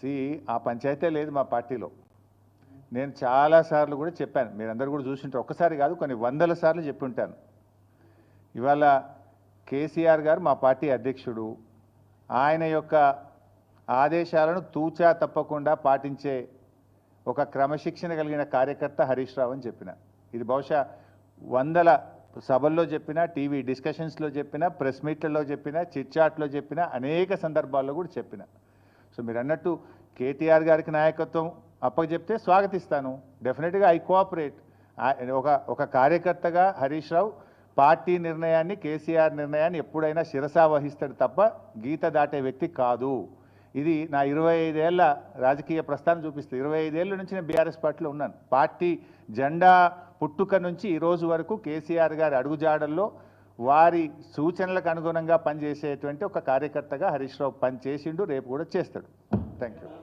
C ఆ పంచాయతీ లేదు మా పార్టీలో. నేను చాలాసార్లు కూడా చెప్పాను, మీరందరూ కూడా చూసింటారు, ఒక్కసారి కాదు కొన్ని వందల సార్లు చెప్పుంటాను. ఇవాళ కేసీఆర్ గారు మా పార్టీ అధ్యక్షుడు, ఆయన యొక్క ఆదేశాలను తూచా తప్పకుండా పాటించే ఒక క్రమశిక్షణ కలిగిన కార్యకర్త హరీష్ రావు అని చెప్పిన. ఇది బహుశా వందల సభల్లో చెప్పిన, టీవీ డిస్కషన్స్లో చెప్పిన, ప్రెస్ మీట్లలో చెప్పిన, చిట్చాట్లో చెప్పిన, అనేక సందర్భాల్లో కూడా చెప్పిన. సో మీరు అన్నట్టు కేటీఆర్ గారికి నాయకత్వం అప్పచెప్తే స్వాగతిస్తాను, డెఫినెట్గా ఐ కోఆపరేట్. ఒక కార్యకర్తగా హరీష్ రావు పార్టీ నిర్ణయాన్ని, కేసీఆర్ నిర్ణయాన్ని ఎప్పుడైనా శిరసా వహిస్తాడు తప్ప గీత దాటే వ్యక్తి కాదు. ఇది నా 25 ఏళ్ల రాజకీయ ప్రస్థానం చూపిస్తుంది. 25 ఏళ్ళ నుంచి నేను బీఆర్ఎస్ పార్టీలో ఉన్నాను. పార్టీ జెండా పుట్టుక నుంచి ఈ రోజు వరకు కేసీఆర్ గారి అడుగుజాడల్లో వారి సూచనలకు అనుగుణంగా పనిచేసేటువంటి ఒక కార్యకర్తగా హరీష్ రావు పనిచేసిండు, రేపు కూడా చేస్తాడు. Thank you.